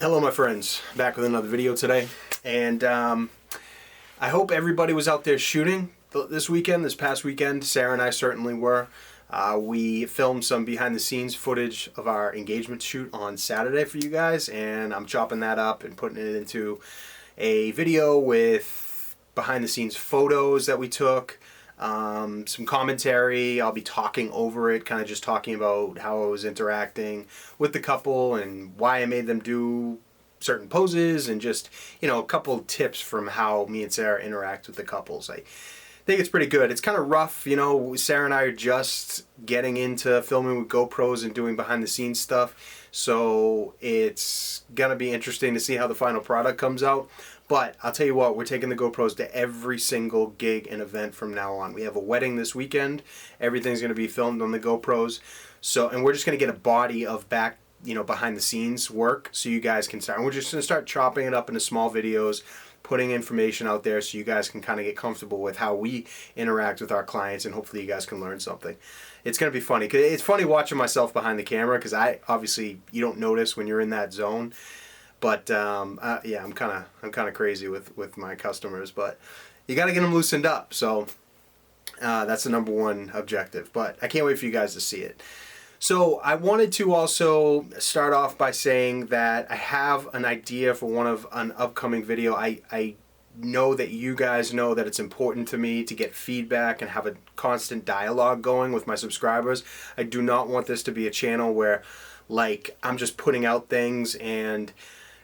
Hello my friends, back with another video today, and I hope everybody was out there shooting this past weekend. Sarah and I certainly were. We filmed some behind the scenes footage of our engagement shoot on Saturday for you guys, and I'm chopping that up and putting it into a video with behind the scenes photos that we took, some commentary. I'll be talking over it, kind of just talking about how I was interacting with the couple and why I made them do certain poses, and just, you know, a couple tips from how me and Sarah interact with the couples. I think it's pretty good. It's kind of rough, you know. Sarah and I are just getting into filming with GoPros and doing behind the scenes stuff, so it's gonna be interesting to see how the final product comes out. But I'll tell you what, we're taking the GoPros to every single gig and event from now on. We have a wedding this weekend. Everything's going to be filmed on the GoPros. So, and we're just going to get a body of behind the scenes work so you guys can start. And we're just going to start chopping it up into small videos, putting information out there so you guys can kind of get comfortable with how we interact with our clients, and hopefully you guys can learn something. It's going to be funny. It's funny watching myself behind the camera, because obviously you don't notice when you're in that zone. But yeah, I'm kind of crazy with my customers, but you got to get them loosened up. So that's the number one objective. But I can't wait for you guys to see it. So I wanted to also start off by saying that I have an idea for an upcoming video. I know that you guys know that it's important to me to get feedback and have a constant dialogue going with my subscribers. I do not want this to be a channel where, like, I'm just putting out things and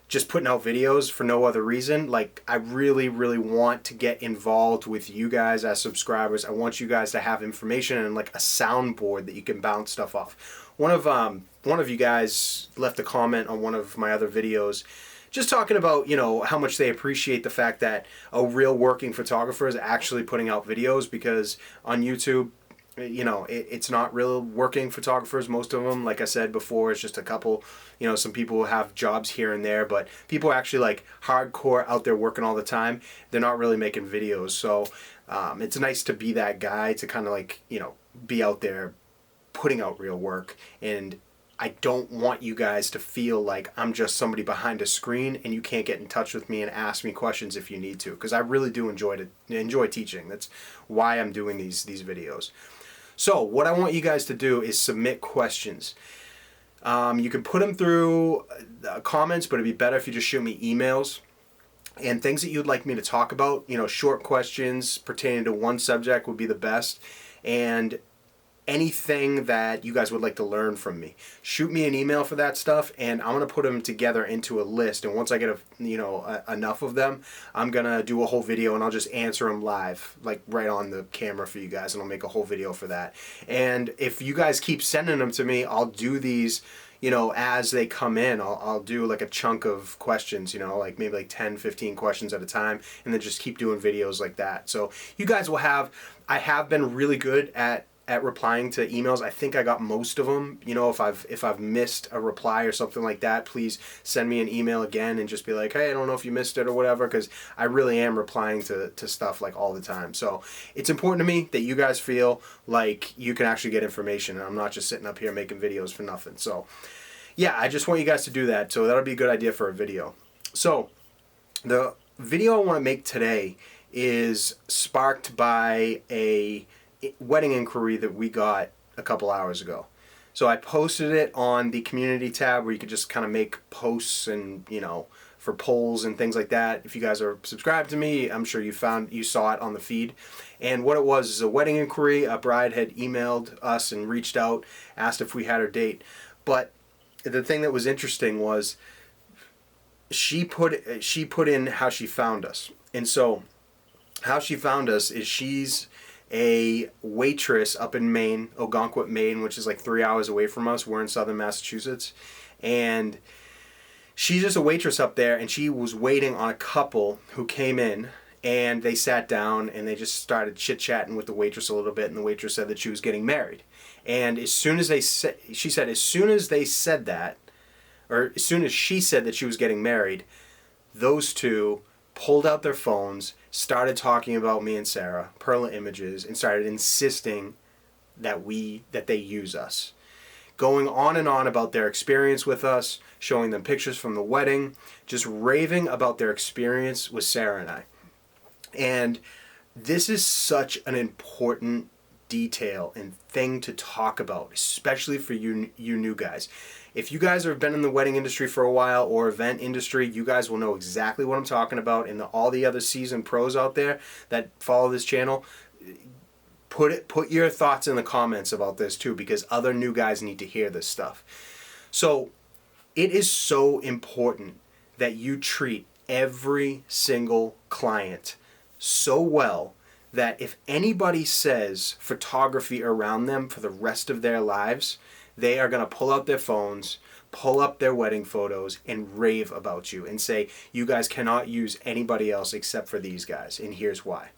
just putting out videos for no other reason. Like, I really, really want to get involved with you guys as subscribers. I want you guys to have information and like a soundboard that you can bounce stuff off. One of you guys left a comment on one of my other videos just talking about, you know, how much they appreciate the fact that a real working photographer is actually putting out videos, because on YouTube, you know, it's not real working photographers. Most of them, like I said before, it's just a couple, you know, some people who have jobs here and there, but people actually like hardcore out there working all the time, they're not really making videos. So it's nice to be that guy to kind of, like, you know, be out there putting out real work. And I don't want you guys to feel like I'm just somebody behind a screen and you can't get in touch with me and ask me questions if you need to, because I really do enjoy teaching. That's why I'm doing these videos. So what I want you guys to do is submit questions. You can put them through comments, but it'd be better if you just shoot me emails and things that you'd like me to talk about. You know, short questions pertaining to one subject would be the best, and anything that you guys would like to learn from me. Shoot me an email for that stuff, and I'm going to put them together into a list. And once I get enough of them, I'm going to do a whole video, and I'll just answer them live, like right on the camera for you guys, and I'll make a whole video for that. And if you guys keep sending them to me, I'll do these, you know, as they come in. I'll do like a chunk of questions, you know, like maybe like 10, 15 questions at a time, and then just keep doing videos like that. So you guys will I have been really good at replying to emails. I think I got most of them. You know, if I've missed a reply or something like that, please send me an email again and just be like, hey, I don't know if you missed it or whatever, because I really am replying to stuff like all the time. So it's important to me that you guys feel like you can actually get information, and I'm not just sitting up here making videos for nothing. So yeah, I just want you guys to do that. So that'll be a good idea for a video. So the video I want to make today is sparked by a wedding inquiry that we got a couple hours ago. So I posted it on the community tab, where you could just kind of make posts and, you know, for polls and things like that. If you guys are subscribed to me, I'm sure you saw it on the feed. And what it was is a wedding inquiry. A bride had emailed us and reached out, asked if we had her date. But the thing that was interesting was she put in how she found us. And so how she found us is she's a waitress up in Maine, Ogunquit, Maine, which is like 3 hours away from us. We're in southern Massachusetts. And she's just a waitress up there, and she was waiting on a couple who came in, and they sat down and they just started chit-chatting with the waitress a little bit, and the waitress said that she was getting married. And as soon as she said that she was getting married, those two pulled out their phones, started talking about me and Sarah, PerlaImages, and started insisting that they use us. going on and on about their experience with us, showing them pictures from the wedding, just raving about their experience with Sarah and I. And this is such an important detail and thing to talk about, especially for you new guys. If you guys have been in the wedding industry for a while or event industry, you guys will know exactly what I'm talking about. And all the other seasoned pros out there that follow this channel, put your thoughts in the comments about this too, because other new guys need to hear this stuff. So it is so important that you treat every single client so well that if anybody says photography around them for the rest of their lives, they are going to pull out their phones, pull up their wedding photos, and rave about you and say, you guys cannot use anybody else except for these guys, and here's why.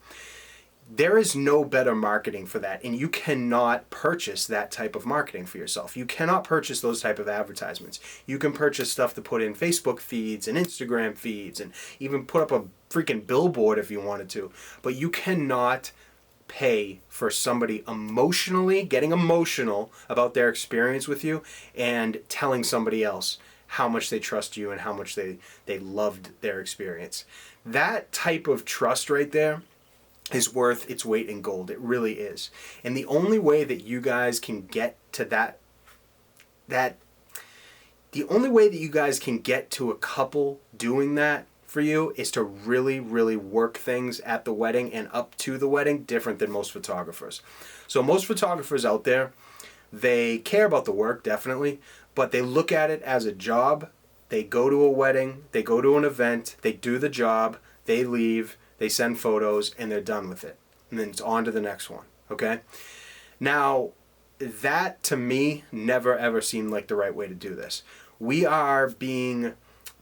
There is no better marketing for that, and you cannot purchase that type of marketing for yourself. You cannot purchase those type of advertisements. You can purchase stuff to put in Facebook feeds and Instagram feeds and even put up a freaking billboard if you wanted to, but you cannot pay for somebody getting emotional about their experience with you and telling somebody else how much they trust you and how much they loved their experience. That type of trust right there is worth its weight in gold. It really is. And the only way that you guys can get to the only way that you guys can get to a couple doing that for you is to really, really work things at the wedding and up to the wedding different than most photographers. So most photographers out there, they care about the work, definitely, but they look at it as a job. They go to a wedding, they go to an event, they do the job, they leave, they send photos, and they're done with it. And then it's on to the next one, okay? Now, that to me never ever seemed like the right way to do this. We are being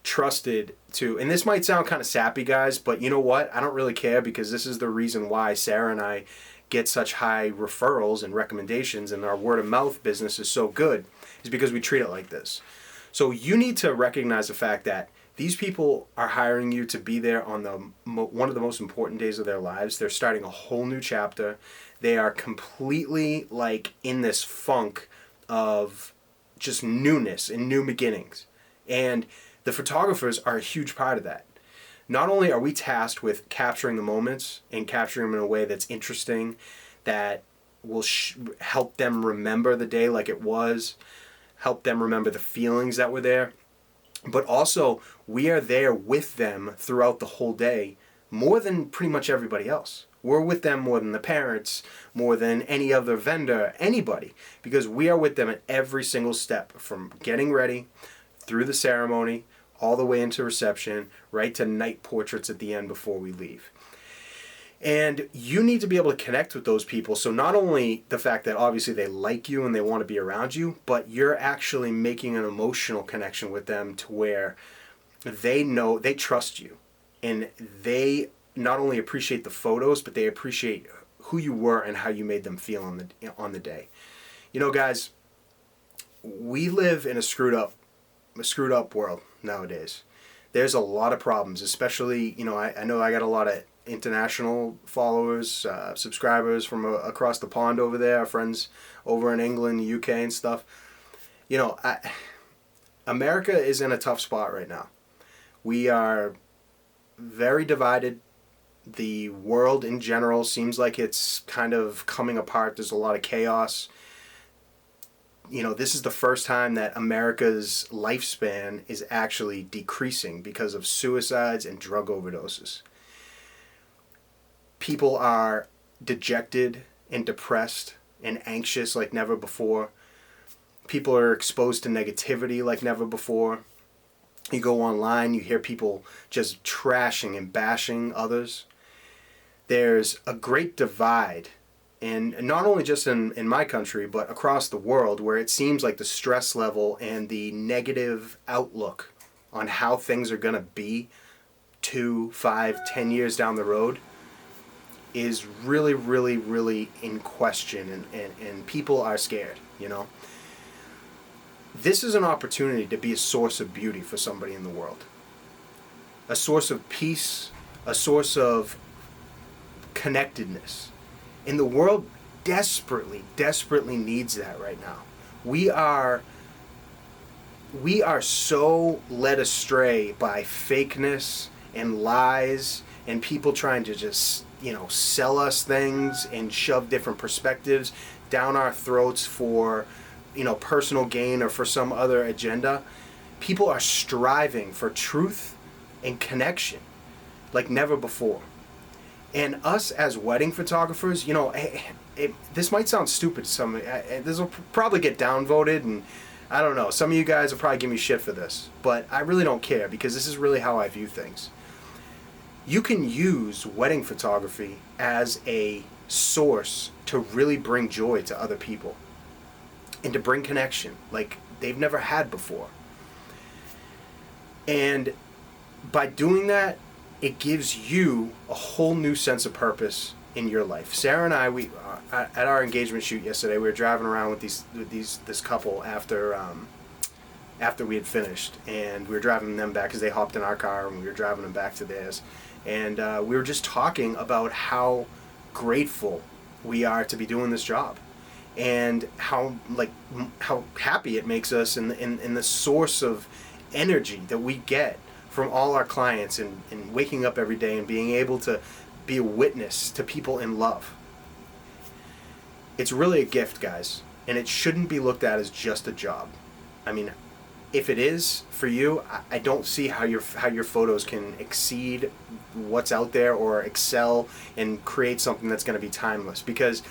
trusted to, and this might sound kind of sappy, guys, but you know what? I don't really care, because this is the reason why Sarah and I get such high referrals and recommendations, and our word of mouth business is so good, is because we treat it like this. So you need to recognize the fact that these people are hiring you to be there on one of the most important days of their lives. They're starting a whole new chapter. They are completely like in this funk of just newness and new beginnings. And the photographers are a huge part of that. Not only are we tasked with capturing the moments and capturing them in a way that's interesting, that will help them remember the day like it was, help them remember the feelings that were there, but also we are there with them throughout the whole day more than pretty much everybody else. We're with them more than the parents, more than any other vendor, anybody, because we are with them at every single step, from getting ready, through the ceremony, all the way into reception, right to night portraits at the end before we leave. And you need to be able to connect with those people. So not only the fact that obviously they like you and they want to be around you, but you're actually making an emotional connection with them to where they know, they trust you. And they not only appreciate the photos, but they appreciate who you were and how you made them feel on the day. You know, guys, we live in a screwed up world nowadays. There's a lot of problems, especially, you know I know I got a lot of international followers, subscribers from across the pond over there, our friends over in England, the UK and stuff. You know, America is in a tough spot right now. We are very divided. The world in general seems like it's kind of coming apart. There's a lot of chaos. You know, this is the first time that America's lifespan is actually decreasing because of suicides and drug overdoses. People are dejected and depressed and anxious like never before. People are exposed to negativity like never before. You go online, you hear people just trashing and bashing others. There's a great divide, and not only just in my country, but across the world, where it seems like the stress level and the negative outlook on how things are going to be 2, 5, 10 years down the road is really, really, really in question, and people are scared, you know. This is an opportunity to be a source of beauty for somebody in the world. A source of peace, a source of connectedness. And the world desperately, desperately needs that right now. We are so led astray by fakeness and lies and people trying to just, sell us things and shove different perspectives down our throats for, personal gain or for some other agenda. People are striving for truth and connection like never before. And us as wedding photographers, this might sound stupid to some. This will probably get downvoted, and I don't know. Some of you guys will probably give me shit for this, but I really don't care because this is really how I view things. You can use wedding photography as a source to really bring joy to other people and to bring connection like they've never had before. And by doing that, it gives you a whole new sense of purpose in your life. Sarah and I, we at our engagement shoot yesterday, we were driving around with this couple after we had finished, and we were driving them back because they hopped in our car and we were driving them back to theirs. And we were just talking about how grateful we are to be doing this job, and how happy it makes us, and the source of energy that we get from all our clients, and waking up every day and being able to be a witness to people in love. It's really a gift, guys, and it shouldn't be looked at as just a job. I mean, if it is for you, I don't see how your photos can exceed what's out there or excel and create something that's going to be timeless. Because,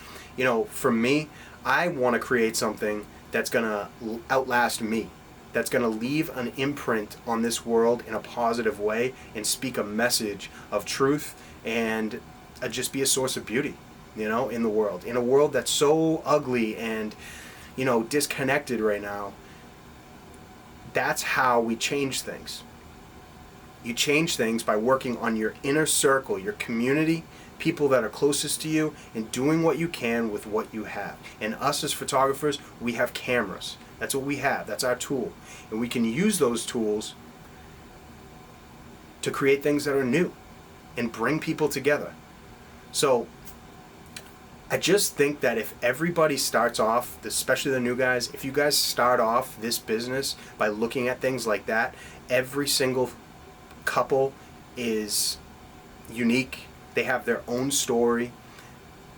for me, I want to create something that's going to outlast me, that's going to leave an imprint on this world in a positive way and speak a message of truth and just be a source of beauty, in the world. In a world that's so ugly and, disconnected right now. That's how we change things. You change things by working on your inner circle, your community, people that are closest to you, and doing what you can with what you have. And us as photographers, we have cameras. That's what we have. That's our tool. And we can use those tools to create things that are new and bring people together. So I just think that if everybody starts off, especially the new guys, if you guys start off this business by looking at things like that, every single couple is unique. They have their own story.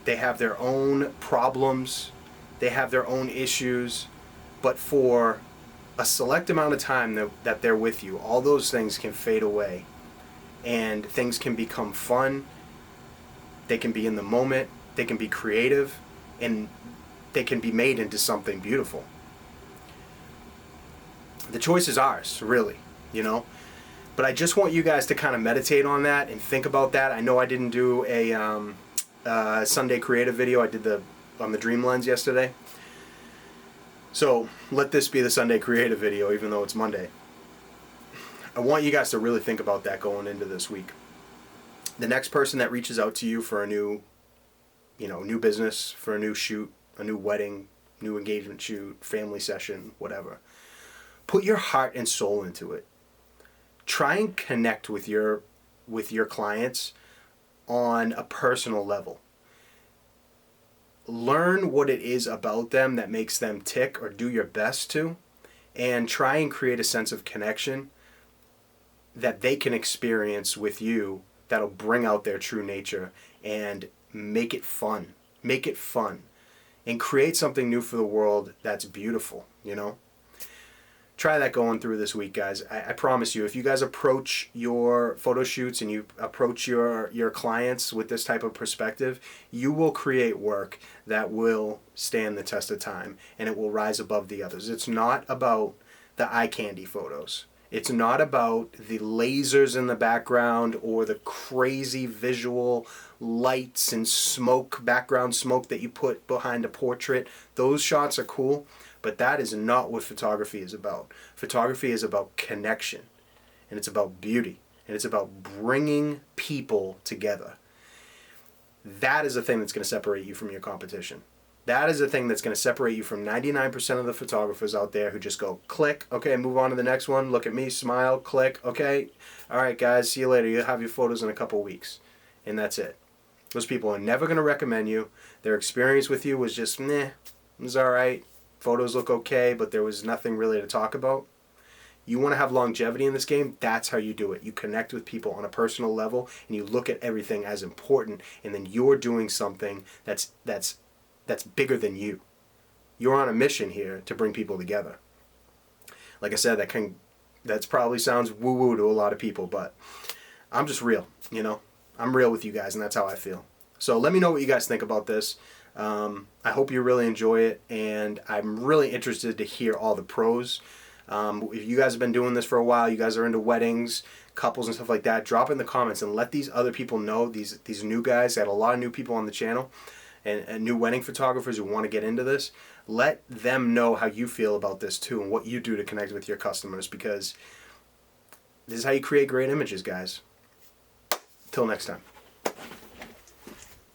They have their own problems. They have their own issues. But for a select amount of time that they're with you, all those things can fade away. And things can become fun. They can be in the moment. They can be creative, and they can be made into something beautiful. The choice is ours, really, But I just want you guys to kind of meditate on that and think about that. I know I didn't do a Sunday creative video. I did on the Dream Lens yesterday. So let this be the Sunday creative video, even though it's Monday. I want you guys to really think about that going into this week. The next person that reaches out to you for a new business, for a new shoot, a new wedding, new engagement shoot, family session, whatever. Put your heart and soul into it. Try and connect with your clients on a personal level. Learn what it is about them that makes them tick, or do your best to, and try and create a sense of connection that they can experience with you that'll bring out their true nature and make it fun. Make it fun. And create something new for the world that's beautiful, Try that going through this week, guys. I promise you, if you guys approach your photo shoots and you approach your clients with this type of perspective, you will create work that will stand the test of time, and it will rise above the others. It's not about the eye candy photos. It's not about the lasers in the background or the crazy visual lights and smoke, background smoke that you put behind a portrait. Those shots are cool, but that is not what photography is about. Photography is about connection, and it's about beauty, and it's about bringing people together. That is the thing that's going to separate you from your competition. That is the thing that's going to separate you from 99% of the photographers out there who just go, click, okay, move on to the next one, look at me, smile, click, okay, all right, guys, see you later. You'll have your photos in a couple weeks, and that's it. Those people are never going to recommend you. Their experience with you was just, meh, it was all right, photos look okay, but there was nothing really to talk about. You want to have longevity in this game, that's how you do it. You connect with people on a personal level, and you look at everything as important, and then you're doing something that's bigger than you. You're on a mission here to bring people together. Like I said, that's probably sounds woo-woo to a lot of people, but I'm just real, you know? I'm real with you guys, and that's how I feel. So let me know what you guys think about this. I hope you really enjoy it, and I'm really interested to hear all the pros. If you guys have been doing this for a while, you guys are into weddings, couples and stuff like that, drop in the comments and let these other people know, these new guys. I had a lot of new people on the channel and new wedding photographers who want to get into this. Let them know how you feel about this too and what you do to connect with your customers, because this is how you create great images, guys. Till next time.